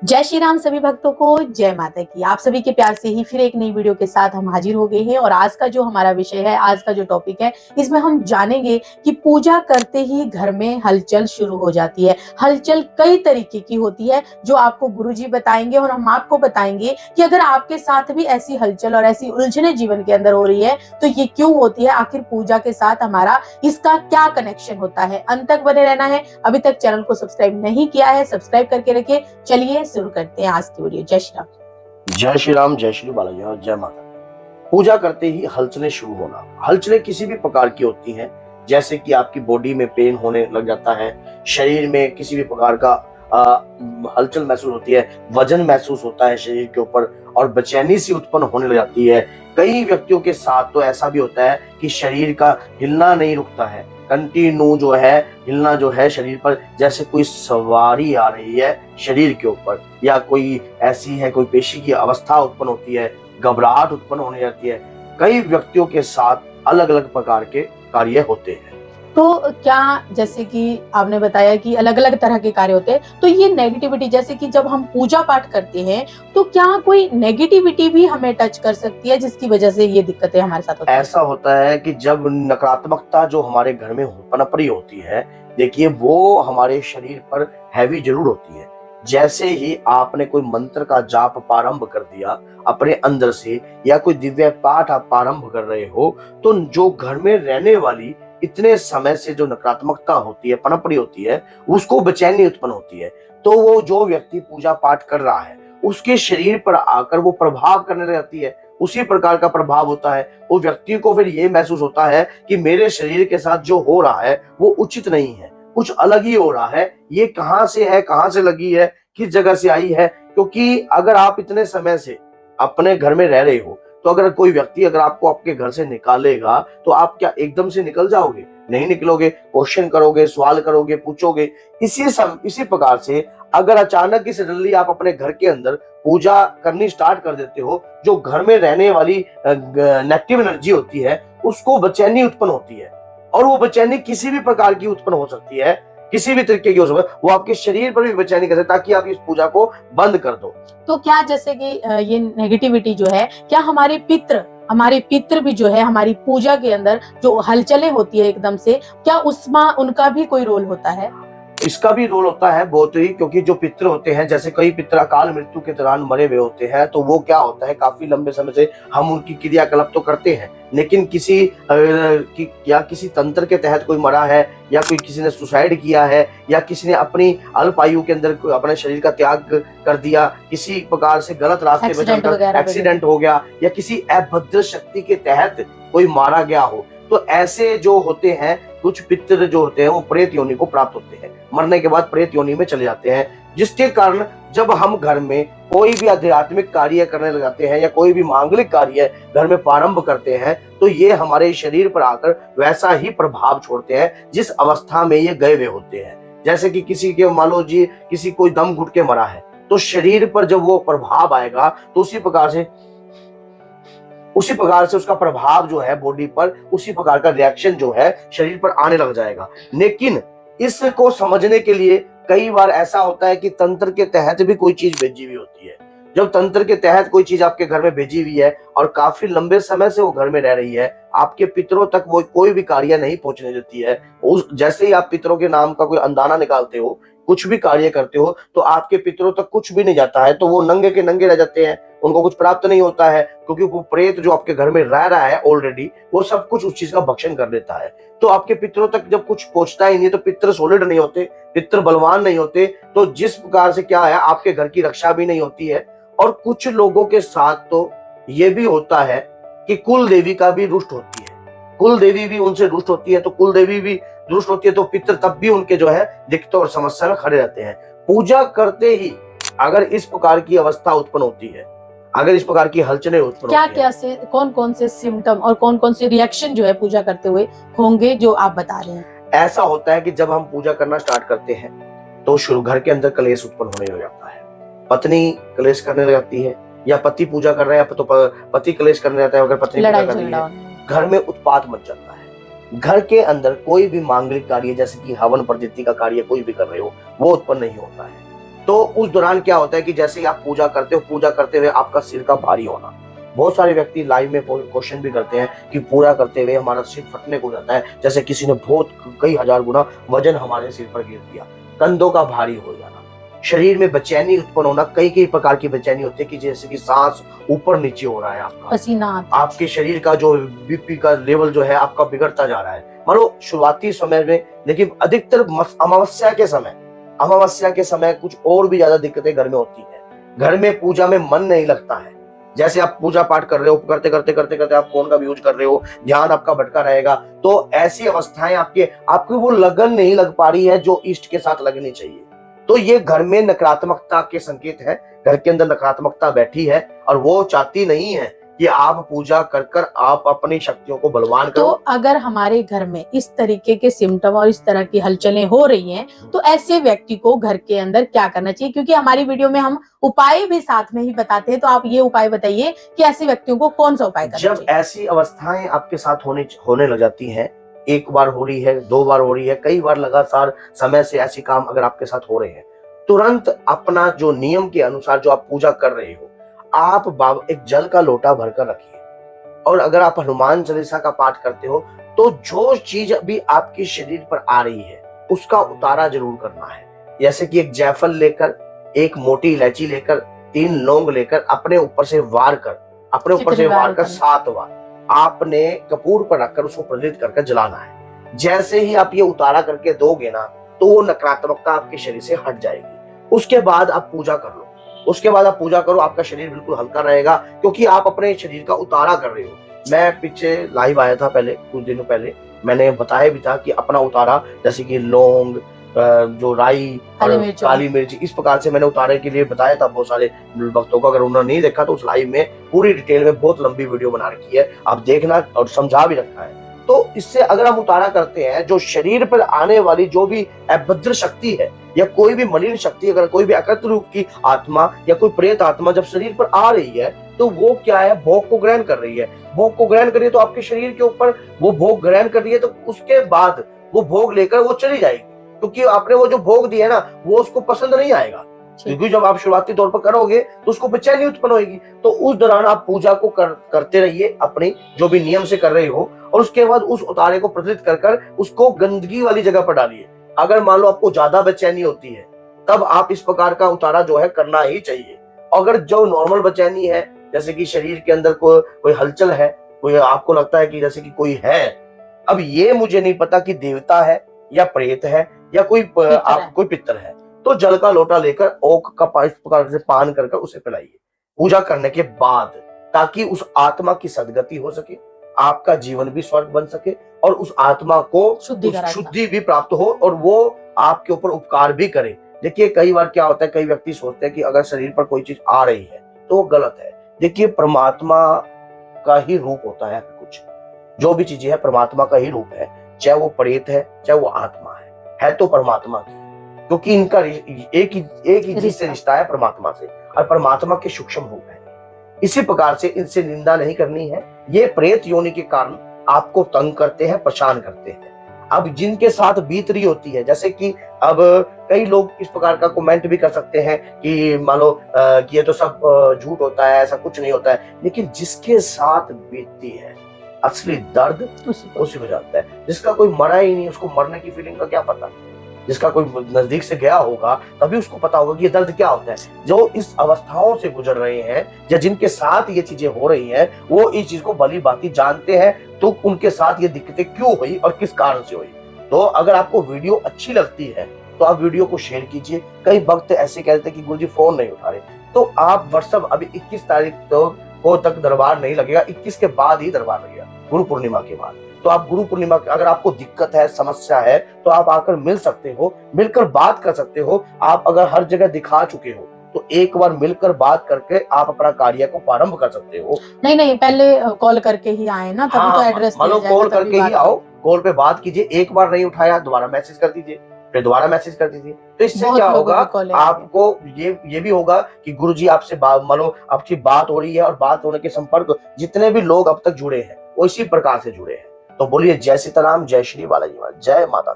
जय श्री राम सभी भक्तों को जय माता की। आप सभी के प्यार से ही फिर एक नई वीडियो के साथ हम हाजिर हो गए हैं। और आज का जो हमारा विषय है, आज का जो टॉपिक है, इसमें हम जानेंगे कि पूजा करते ही घर में हलचल शुरू हो जाती है। हलचल कई तरीके की होती है जो आपको गुरुजी बताएंगे और हम आपको बताएंगे कि अगर आपके साथ भी ऐसी हलचल और ऐसी उलझने जीवन के अंदर हो रही है तो ये क्यों होती है, आखिर पूजा के साथ हमारा इसका क्या कनेक्शन होता है। अंत तक बने रहना है। अभी तक चैनल को सब्सक्राइब नहीं किया है, सब्सक्राइब करके रखिए। चलिए शुरू करते हैं आज की वीडियो। जय श्री राम। जय श्री राम, जय श्री बालाजी और जय माता। पूजा करते ही हलचलें शुरू होना। हलचलें किसी भी प्रकार की होती हैं, जैसे कि आपकी बॉडी में पेन होने लग जाता है, शरीर में किसी भी प्रकार का हलचल महसूस होती है, वजन महसूस होता है शरीर के ऊपर और बेचैनी सी उत्पन्न होने लग जाती है। कई व्यक्तियों के साथ तो ऐसा भी होता है कि शरीर का हिलना नहीं रुकता है, कंटिन्यू जो है हिलना जो है शरीर पर, जैसे कोई सवारी आ रही है शरीर के ऊपर, या कोई ऐसी है कोई पेशी की अवस्था उत्पन्न होती है, घबराहट उत्पन्न होने लगती है। कई व्यक्तियों के साथ अलग अलग प्रकार के कार्य होते हैं। तो क्या, जैसे कि आपने बताया कि अलग अलग तरह के कार्य होते हैं, तो ये नेगेटिविटी, जैसे कि जब हम पूजा पाठ करते हैं तो क्या कोई नेगेटिविटी भी हमें टच कर सकती है जिसकी वजह से ये दिक्कतें हमारे साथ होती है? ऐसा होता है कि जब नकारात्मकता जो हमारे घर में पनप रही होती है, देखिए वो हमारे शरीर पर हैवी जरूर होती है। जैसे ही आपने कोई मंत्र का जाप प्रारंभ कर दिया अपने अंदर से, या कोई दिव्य पाठ आप प्रारंभ कर रहे हो, तो जो घर में रहने वाली इतने समय से जो नकारात्मकता होती है, पनप रही होती है, उसको बेचैनी उत्पन्न होती है। तो वो जो व्यक्ति पूजा पाठ कर रहा है उसके शरीर पर आकर वो प्रभाव करने लग जाती है। उसी प्रकार का प्रभाव होता है। वो व्यक्ति को फिर ये महसूस होता है कि मेरे शरीर के साथ जो हो रहा है वो उचित नहीं है, कुछ अलग ही हो रहा है। ये कहाँ से है, कहाँ से लगी है, किस जगह से आई है। क्योंकि अगर आप इतने समय से अपने घर में रह रहे हो, तो अगर कोई व्यक्ति अगर आपको आपके घर से निकालेगा तो आप क्या एकदम से निकल जाओगे? नहीं निकलोगे। क्वेश्चन करोगे, सवाल करोगे, पूछोगे। इसी प्रकार से अगर अचानक ही सडनली आप अपने घर के अंदर पूजा करनी स्टार्ट कर देते हो, जो घर में रहने वाली नेगेटिव एनर्जी होती है उसको बेचैनी उत्पन्न होती है। और वो बेचैनी किसी भी प्रकार की उत्पन्न हो सकती है, किसी भी तरीके की हो सकती है। वो आपके शरीर पर भी बेचैनी कर सकती है, ताकि आप इस पूजा को बंद कर दो। तो क्या, जैसे कि ये नेगेटिविटी जो है, क्या हमारे पितृ भी जो है हमारी पूजा के अंदर जो हलचलें होती है एकदम से, क्या उसमें उनका भी कोई रोल होता है? इसका भी रोल होता है बहुत ही, क्योंकि जो पितृ होते हैं, जैसे कई पितृ अकाल मृत्यु के दौरान मरे हुए होते हैं, तो वो क्या होता है, काफी लंबे समय से हम उनकी क्रियाकलाप तो करते हैं, लेकिन किसी तंत्र के तहत कोई मरा है, या कोई किसी ने सुसाइड किया है, या किसी ने अपनी अल्प आयु के अंदर अपने शरीर का त्याग कर दिया, किसी प्रकार से गलत रास्ते पे चलकर एक्सीडेंट हो गया, या किसी अभद्र शक्ति के तहत कोई मारा गया हो, तो ऐसे जो होते हैं कुछ पितृ जो होते हैं वो प्रेत योनि को प्राप्त होते हैं, मरने के बाद प्रेत योनि में चले जाते हैं। जिसके कारण जब हम घर में कोई भी आध्यात्मिक कार्य करने लग जाते हैं, या कोई भी मांगलिक कार्य घर में प्रारंभ करते हैं, तो ये हमारे शरीर पर आकर वैसा ही प्रभाव छोड़ते हैं जिस अवस्था में ये गए हुए होते हैं। जैसे कि किसी के मान लो जी किसी कोई दम घुट के मरा है, तो शरीर पर जब वो प्रभाव आएगा तो उसी प्रकार से उसका प्रभाव जो है बॉडी पर, उसी प्रकार का रिएक्शन जो है शरीर पर आने लग जाएगा। लेकिन इसको समझने के लिए कई बार ऐसा होता है कि तंत्र के तहत भी कोई चीज भेजी हुई होती है। जब तंत्र के तहत कोई चीज आपके घर में भेजी हुई है और काफी लंबे समय से वो घर में रह रही है, आपके पितरों तक वो कोई भी कार्य नहीं पहुंचने देती है। जैसे ही आप पितरों के नाम का कोई अंदाना निकालते हो, कुछ भी कार्य करते हो, तो आपके पितरों तक कुछ भी नहीं जाता है, तो वो नंगे के नंगे रह जाते हैं, उनको कुछ प्राप्त नहीं होता है। क्योंकि वो प्रेत जो आपके घर में रह रहा है ऑलरेडी, वो सब कुछ उस चीज का भक्षण कर लेता है। तो आपके पितरों तक जब कुछ पहुंचता ही नहीं, तो पितर सॉलिड नहीं होते, पितर बलवान नहीं होते, तो जिस प्रकार से क्या है आपके घर की रक्षा भी नहीं होती है। और कुछ लोगों के साथ तो ये भी होता है कि कुल देवी का भी रुष्ट होती है, कुल देवी भी उनसे रुष्ट होती है। तो कुल देवी भी दुष्ट होती है तो पितर तब भी उनके जो है दिक्कतों और समस्या में खड़े रहते हैं। पूजा करते ही अगर इस प्रकार की अवस्था उत्पन्न होती है, अगर इस प्रकार की हलचलें उत्पन्न क्या होती क्या से कौन कौन से सिम्टम और कौन कौन से रिएक्शन जो है पूजा करते हुए होंगे जो आप बता रहे हैं? ऐसा होता है कि जब हम पूजा करना स्टार्ट करते हैं तो शुरू घर के अंदर कलेश उत्पन्न होने लग जाता है। पत्नी कलेश करने लग जाती है, या पति पूजा कर रहे हैं तो पति कलेश करने लगता है, अगर पत्नी पूजा कर रही है, घर में उत्पात मच जाता है। घर के अंदर कोई भी मांगलिक कार्य, जैसे कि हवन प्रदिति का कार्य कोई भी कर रहे हो, वो उत्पन्न नहीं होता है। तो उस दौरान क्या होता है कि जैसे ही आप पूजा करते हो, पूजा करते हुए आपका सिर का भारी होना, बहुत सारे व्यक्ति लाइव में क्वेश्चन भी करते हैं कि पूरा करते हुए हमारा सिर फटने को जाता है, जैसे किसी ने बहुत कई हजार गुना वजन हमारे सिर पर गिर दिया। कंधों का भारी हो जाना, शरीर में बेचैनी उत्पन्न होना, कई कई प्रकार की बेचैनी होती है कि जैसे कि सांस ऊपर नीचे हो रहा है आपका, पसीना आता है। आपके शरीर का जो बीपी का लेवल जो है आपका बिगड़ता जा रहा है। मान लो शुरुआती समय में, लेकिन अधिकतर अमावस्या के समय कुछ और भी ज्यादा दिक्कतें घर में होती है। घर में पूजा में मन नहीं लगता है। जैसे आप पूजा पाठ कर रहे हो, करते करते करते करते आप फोन का भी यूज कर रहे हो, ध्यान आपका भटका रहेगा, तो ऐसी अवस्थाएं आपकी वो लगन नहीं लग पा रही है जो इष्ट के साथ लगनी चाहिए। तो ये घर में नकारात्मकता के संकेत है। घर के अंदर नकारात्मकता बैठी है और वो चाहती नहीं है कि आप पूजा कर कर आप अपनी शक्तियों को बलवान तो करो। अगर हमारे घर में इस तरीके के सिम्टम और इस तरह की हलचलें हो रही हैं, तो ऐसे व्यक्ति को घर के अंदर क्या करना चाहिए? क्योंकि हमारी वीडियो में हम उपाय भी साथ में ही बताते हैं, तो आप ये उपाय बताइए कि ऐसे व्यक्तियों को कौन सा उपाय करना जब चाहिए? ऐसी अवस्थाएं आपके साथ होने लग जाती हैं, एक बार हो रही है, 2 बार हो रही है, कई बार लगातार समय से ऐसे काम अगर आपके साथ हो रहे हैं, तुरंत अपना जो नियम के अनुसार जो आप पूजा कर रहे हो, आप एक जल का लोटा भरकर रखिए। और अगर आप हनुमान चालीसा का पाठ करते हो, तो जो चीज अभी आपके शरीर पर आ रही है उसका उतारा जरूर करना है। जैसे कि एक जायफल लेकर, एक मोटी इलायची लेकर, 3 लौंग लेकर अपने ऊपर से वार कर 7 बार आपने कपूर पर रखकर उसको प्रज्वलित करके जलाना है। जैसे ही आप ये उतारा करके दोगे ना, तो वो नकारात्मकता आपके शरीर से हट जाएगी। उसके बाद आप पूजा कर लो। उसके बाद आप पूजा करो, आपका शरीर बिल्कुल हल्का रहेगा, क्योंकि आप अपने शरीर का उतारा कर रहे हो। मैं पीछे लाइव आया था पहले, कुछ दिनों पहले, मैंने बताया भी था कि अपना उतारा, जैसे कि लौंग, जो राई और काली मिर्च, इस प्रकार से मैंने उतारे के लिए बताया था बहुत सारे भक्तों को। अगर उन्होंने नहीं देखा तो उस लाइव में पूरी डिटेल में बहुत लंबी वीडियो बना रखी है, आप देखना, और समझा भी रखा है। तो इससे अगर हम उतारा करते हैं, जो शरीर पर आने वाली जो भी अभद्र शक्ति है या कोई भी मलिन शक्ति, अगर कोई भी अकृत रूप की आत्मा या कोई प्रेत आत्मा जब शरीर पर आ रही है, तो वो क्या है, भोग को ग्रहण कर रही है। भोग को ग्रहण कर रही है तो आपके शरीर के ऊपर वो भोग ग्रहण कर रही है, तो उसके बाद वो भोग लेकर वो चली जाएगी, क्योंकि आपने वो जो भोग दिया ना वो उसको पसंद नहीं आएगा। क्योंकि जब आप शुरुआती तौर पर करोगे तो उसको बेचैनी उत्पन्न होगी। तो उस दौरान आप पूजा को करते रहिए, अपनी जो भी नियम से कर रहे हो, और उसके बाद उस उतारे को प्रज्वलित कर उसको गंदगी वाली जगह पर डालिए। अगर मान लो आपको ज्यादा बेचैनी होती है, तब आप इस प्रकार का उतारा जो है करना ही चाहिए। अगर जो नॉर्मल बेचैनी है, जैसे कि शरीर के अंदर कोई हलचल है, कोई आपको लगता है कि जैसे कि कोई है, अब ये मुझे नहीं पता कि देवता है या प्रेत है या कोई पितर है, तो जल का लोटा लेकर ओक का इस प्रकार से पान कर उसे पिलाइए पूजा करने के बाद, ताकि उस आत्मा की सदगति हो सके, आपका जीवन भी स्वर्ग बन सके, और उस आत्मा को शुद्धि भी प्राप्त हो, और वो आपके ऊपर उपकार भी करे। देखिए कई बार क्या होता है, कई व्यक्ति सोचते हैं कि अगर शरीर पर कोई चीज आ रही है तो वो गलत है। देखिए परमात्मा का ही रूप होता है, कुछ जो भी चीजें है परमात्मा का ही रूप है, चाहे वो प्रेत है चाहे वो आत्मा है तो परमात्मा की, क्योंकि इनका एक ही चीज से रिश्ता है, परमात्मा से, और परमात्मा के सूक्ष्म रूप है। इसी प्रकार से इनसे निंदा नहीं करनी है। ये प्रेत योनि के कारण आपको तंग करते हैं, परेशान करते हैं। अब जिनके साथ बीत रही होती है, जैसे कि अब कई लोग इस प्रकार का कमेंट भी कर सकते हैं कि मान लो कि ये तो सब झूठ होता है, ऐसा कुछ नहीं होता है, लेकिन जिसके साथ बीतती है असली दर्द उसी को जानता है। जिसका कोई मरा ही नहीं, उसको मरने की फीलिंग का क्या पता। जिसका कोई नजदीक से गया होगा तभी उसको पता होगा कि ये दर्द क्या होता है। जो इस अवस्थाओं से गुजर रहे हैं या जिनके साथ ये चीजें हो रही हैं, वो इस चीज को भली भांति जानते हैं, तो उनके साथ ये दिक्कतें क्यों हुई और किस कारण से हुई। तो अगर आपको वीडियो अच्छी लगती है तो आप वीडियो को शेयर कीजिए। कई वक्त ऐसे कहते हैं कि गुरुजी फोन नहीं उठा रहे, तो आप व्हाट्सएप, अभी 21 तारीख को तक दरबार नहीं लगेगा, 21 के बाद ही दरबार लगेगा, गुरु पूर्णिमा के बाद। तो आप गुरु पूर्णिमा, अगर आपको दिक्कत है, समस्या है, तो आप आकर मिल सकते हो, मिलकर बात कर सकते हो। आप अगर हर जगह दिखा चुके हो तो एक बार मिलकर बात करके आप अपना कार्य को प्रारंभ कर सकते हो। नहीं पहले कॉल करके ही आए ना, तभी तो एड्रेस दिया जाएगा, कॉल करके ही आओ, कॉल पे बात कीजिए। एक बार नहीं उठाया दोबारा मैसेज कर दीजिए, फिर दोबारा मैसेज कर दीजिए। तो इससे क्या होगा, आपको ये भी होगा कि गुरुजी आपसे मान लो आपकी बात हो रही है, और बात होने के संपर्क जितने भी लोग अब तक जुड़े हैं वो इसी प्रकार से जुड़े हैं। तो बोलिए जय सीताराम, जय श्री बालाजी महाराज, जय माता।